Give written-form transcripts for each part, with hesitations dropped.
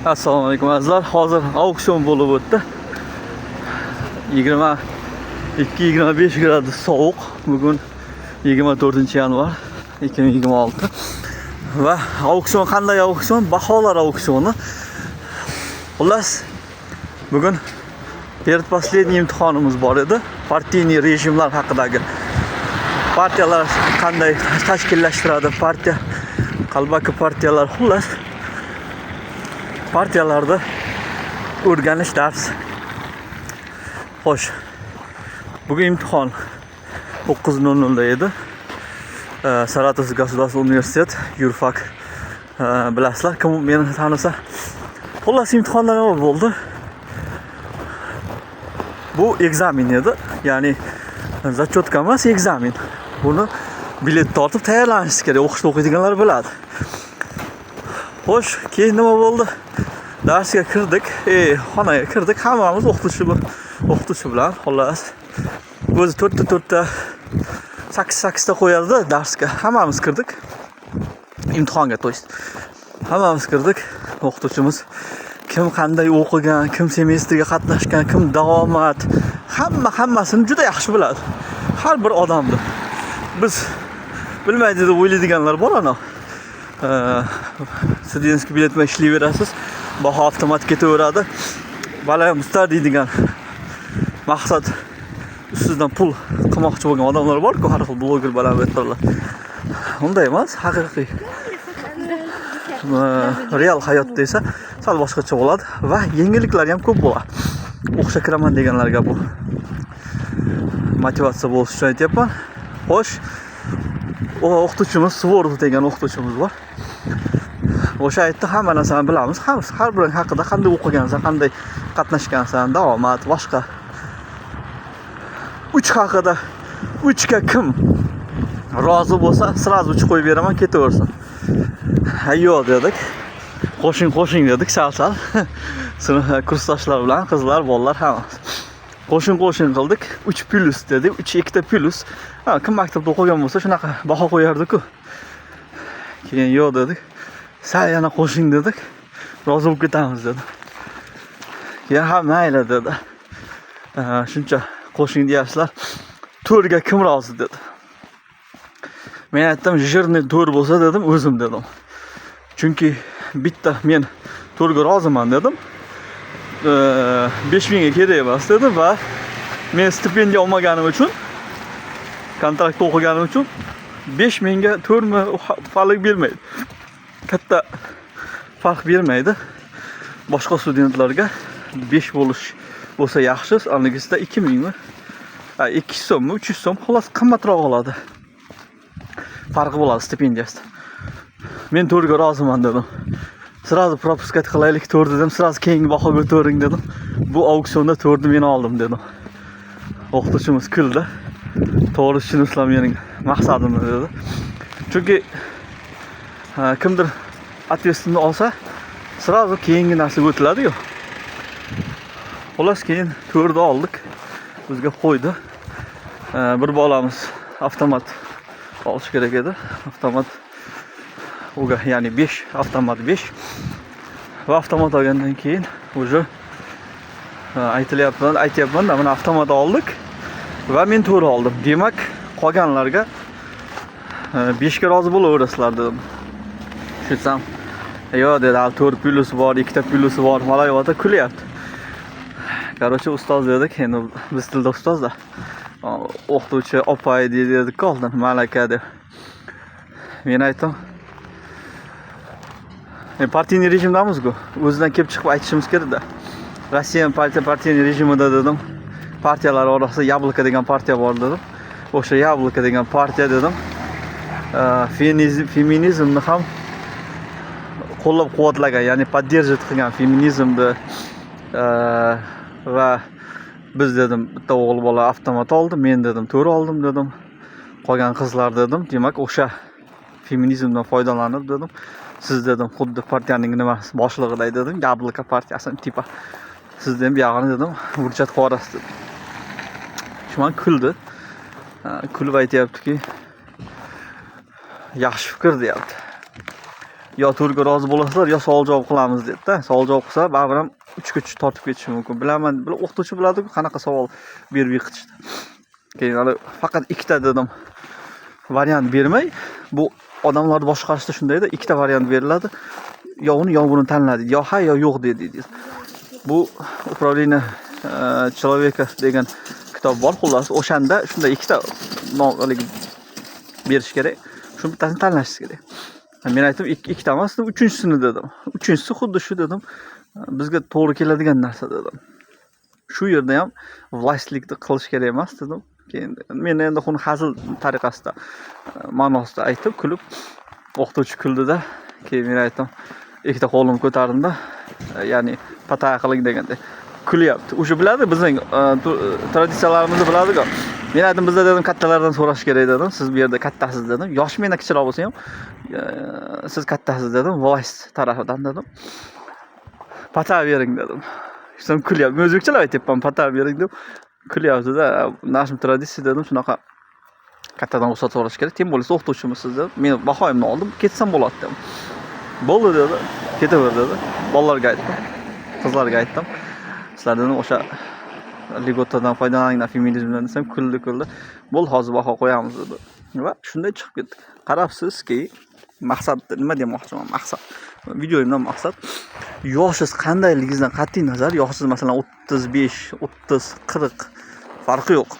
Assalomu alaykum azizlar. Hozir auksion bo'lib o'tdi. 22-25 gradus sovuq. Bugun 24-yanvar 2026. Va auksion qanday auksion? Baholar auksioni. Xullas, bugun предпоследний imtihonimiz bor edi. Partiyaning rejimlar haqidagi. Partiyalar qanday tashkillashtiradi? Partiya qalbaki partiyalar, xullas partiyalarda o'rganish dars. Xo'sh. Bugun imtihon 9:00 edi. Saratov Государственный universitet, yurfak bilasizlar, kim meni tanisa. Xullas imtihonlar nima bo'ldi? Bu ekzamen edi. Ya'ni zachotka emas, ekzamen. Buni bilet tortib tayyorlanish kerak. O'qishda o'qiydiganlar biladi. Xo'sh, keyin nima bo'ldi? Darsga kirdik, xonaga kirdik. Hammamiz o'qituvchi bilan, xullas, o'zi 4ta 8ta qo'yadi darsga. Hammamiz kirdik. Imtihonga to'yist. Hammamiz kirdik. O'qituvchimiz kim qanday o'qigan, kim semestrga qatnashgan, kim davomat, hammasini juda yaxshi biladi. Har bir odamni. Biz bilmaydi deb o'ylaydiganlar bor ana. Studentskiy bilet bilan ishlayverasiz, baho avtomat ketaveradi. Balayam ustar deydigan maqsad ustidan pul qilmoqchi bo'lgan odamlar bor-ku, har xil bloger bilan aytadilar. Unday emas, haqiqiy real hayotda esa sal boshqacha bo'ladi va yengilliklar ham ko'p bo'ladi. O'qishga kiraman deganlarga bu motivatsiya bo'lishi uchun aytyapman. Xo'sh, o'qituvchimiz Suvorov degan o'qituvchimiz bor. O'sha aytdi, hamma narsani bilamiz. Har biri haqida qanday o'qigansan, qanday qatnashgansan, davomat, boshqa 3 haqida 3 ga kim rozi bo'lsa, sразу 3 qo'yib beraman, ketaversin. Yo'q dedik. Qo'shing dedik, sal. Sinf kursdoshlar bilan, qizlar, bolalar hammasi. Qo'shin qildik. 3+ dedik. 2ta plus. Kim maktabda o'qigan bo'lsa, shunaqa baho qo'yardi-ku. Keyin yo'q dedik. Sal yana qo'shing dedik. Rozi bo'lib ketamiz dedi. Keyin ha mayli dedi. Shuncha qo'shing deyapsizlar. 4 ga kim rozi dedi. Men aytdim, jирный 4 bo'lsa dedim, o'zim dedim. Chunki bitta men 4 ga roziman dedim. 5000 ga kerak emas dedim va men stipendiya olmaganim uchun, kontraktda o'qiganim uchun 5000 ga 4 mi farq bermaydi. Katta farq bermaydi. Boshqa studentlarga 5 bo'lish bo'lsa yaxshi, angligisda 2000 mi? 200 so'mmi, 300 so'm, xolos qimmatroq oladi. Farqi bo'ladi stipendiyasida. Men 4 ga roziman dedim. Sразу пропускать qilaylik 4 dedim, sразу keyingi baho ko'taring dedim. Bu auksionda 4 ni men oldim dedim. O'qituvchimiz kuldi. To'g'ri tushunibsizlar mening maqsadimni dedi. Chunki kimdir ответственный olsa, sразу keyingi narsaga o'tiladi-ku. Xolos keyin 4 ni oldik. Bizga qo'ydi. Bir bolamiz avtomat olish kerak edi. Avtomat uga, ya'ni 5, avtomat 5. Va avtomat olgandan keyin уже aytyapman, mana avtomat oldik va men 4 oldim. Demak, qolganlarga 5 ga rozi bo'laverasizlar dedim. Tushsam, yo'q dedi, 4+ bor, 2ta plusi bor, malayota kulyapti. Короче, ustoz dedik, endi biz tilda ustozda. O'qituvchi opay dedik oldin, malaka deb. Men aytdim, partiyaning rejimdamiz-ku. O'zidan kelib chiqib aytishimiz kerak-da. Rossiya partiyaning rejimida dedim. Partiyalar orasida Yabloko degan partiya bor dedim. O'sha Yabloko degan partiya dedim. Feminizmni ham qo'llab-quvvatlagan, ya'ni поддерживать qilgan feminizmni va biz dedim, bitta o'g'il bola avtomat oldi, men dedim 4 oldim dedim. Qolgan qizlar dedim, demak o'sha feminizmdan foydalanib dedim. Siz dedim, xuddi partiyaning nimasi boshlig'iday dedim, Yabloko partiyasini tipa. Siz dedim, buyog'ini dedim, urchat qorasiz dedim. Shundan kuldi. Kulib aytyaptiki, yaxshi fikr deyapti. yo to'rga rozi bo'lasizlar, yo savol javob qilamiz dedi-da. Savol javob qilsa, baribir ham 3 tortib ketishi mumkin. Bilaman, o'qituvchi biladi-ku qanaqa savol berib yiqitishdi. Keyin hali faqat ikkita dedim. Variant bermay, bu odamlarni boshqarishda shundayda, ikkita variant beriladi. Yo uni yo buni tanladi, yo ha yo yo'q dedi. Bu upravlение человека degan kitob bor, xullas. O'shanda shunday ikkita nomlik berish kerak. Shu bittasini tanlashingiz kerak. Men aytdim, ikkita emas, uchinchisini dedim. Uchinchisi xuddi shu dedim. Bizga to'g'ri keladigan narsa dedim. Shu yerda ham властlikni qilish kerak emas dedim. Keyin men endi uni hazil tariqasida ma'nosida aytib, kulib, o'qituvchi kuldida, keyin men aytdim, ikkita qo'limni ko'tardimda, ya'ni patay qiling deganda kulyapti. O'sha biladi, bizning tradisiyalarimizni biladi-ku. Men aytdim, bizda dedim kattalardan so'rash kerak dedim. Siz bu yerda kattasiz dedim. Yosh mendan kichikroq bo'lsa ham, siz kattasiz dedim, власть tarafidan dedim. Patay bering dedim. Ishim kulyapti. Men o'zbekchalab aytyapman, patay bering deb kulyapti-da. Nashim tradisiya dedim, shunaqa kattadan ruxsat so'rash kerak. Tem bo'lsa o'qituvchimisiz deb. Men bahoyimni oldim, ketsam bo'ladi dedim. Bo'ldi dedi. Ketaver dedi. Bolalarga aytdim. Qizlarga aytdim. Sizlar dedim o'sha ligotadan foydalaninglar, feminizmdan desam kuldi. Bo'ldi, hozir baho qo'yamiz dedi. Va shunday chiqib ketdik. Qarabsizki, maqsad nima demoqchiman? Maqsad. Videoyimdan maqsad yoshingiz qandayligingizdan qat'iy nazar, yoshingiz masalan 35, 30, 40 farqi yo'q.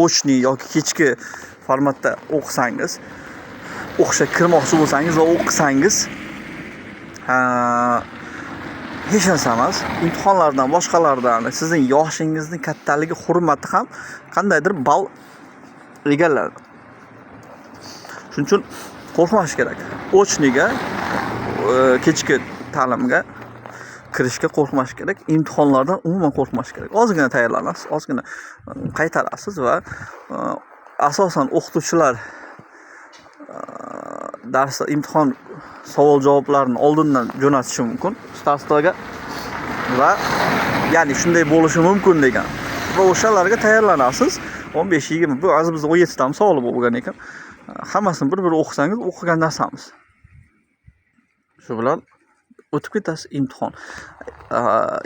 Ochniy yoki kechki formatda o'qisangiz, o'qishga kirmoqchi bo'lsangiz va o'qisangiz, hech narsa emas. Imtihonlardan, boshqalardan sizning yoshingizning kattaligi hurmati ham qandaydir ball egalladi. Shuning uchun qo'rqmash kerak. Ochniga, kechki ta'limga kirishga qo'rqmash kerak. Imtihonlardan umuman qo'rqmash kerak. Ozgina tayyorlanasiz, ozgina qaytarasiz va asosan o'qituvchilar darsda imtihon savol javoblarini oldindan jo'natishi mumkin startga va ya'ni shunday bo'lishi mumkin degan. Va o'shalarga tayyorlanasiz. 15-20 bu hozir bizda 17 ta savol bo'lgan ekan. Hammasini bir o'qisangiz, o'qigan narsamiz. Shu bilan o'tib ketasiz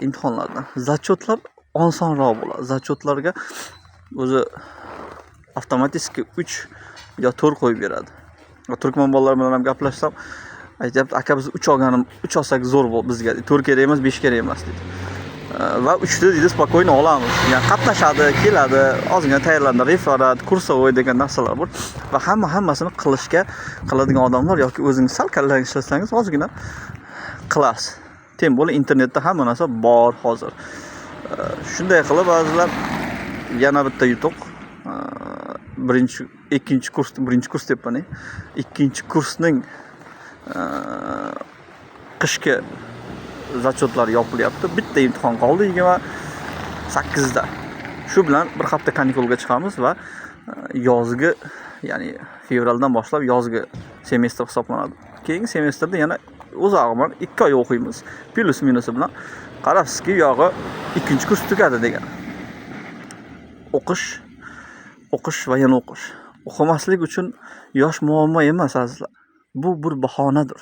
imtihonlardan. Zachotlar osonroq bo'ladi. Zachotlarga o'zi avtomatik 3 yo 4 qo'yib beradi. Turkman bolalar bilan ham gaplashsam, aytibdi, aka biz 3 olganim, 3 olsak zo'r bo'ldi bizga. 4 kerak emas, 5 kerak emas dedi. Va 3 dedi, spokойно olamiz. Ya'ni qatnashadi, keladi, ozgina tayyorlanadi, referat, kursovoy degan narsalar bor va hammasini qiladigan odamlar yoki o'zingiz sal kallangiz ishlasangiz ozgina qilasiz. Tem bo'la internetda hamma narsa bor hozir. Shunday qilib ba'zilar yana bitta yutuq. Ikkinchi kurs debman. Ikkinchi kursning qishki zachotlar yopilyapti. Bitta imtihon qoldi 28 da. Shu bilan bir hafta kanikulga chiqamiz va yozgi, ya'ni fevraldan boshlab yozgi semestr hisoblanadi. Keyingi semestrda yana o'zog'iman 2 oy o'qiymiz. Plus minusi bilan qarabsizki, yog'i ikkinchi kurs tugadi degan. O'qish va yana o'qish. O'qimaslik uchun yosh muammo emas azizlar. Bu bir bahonadir.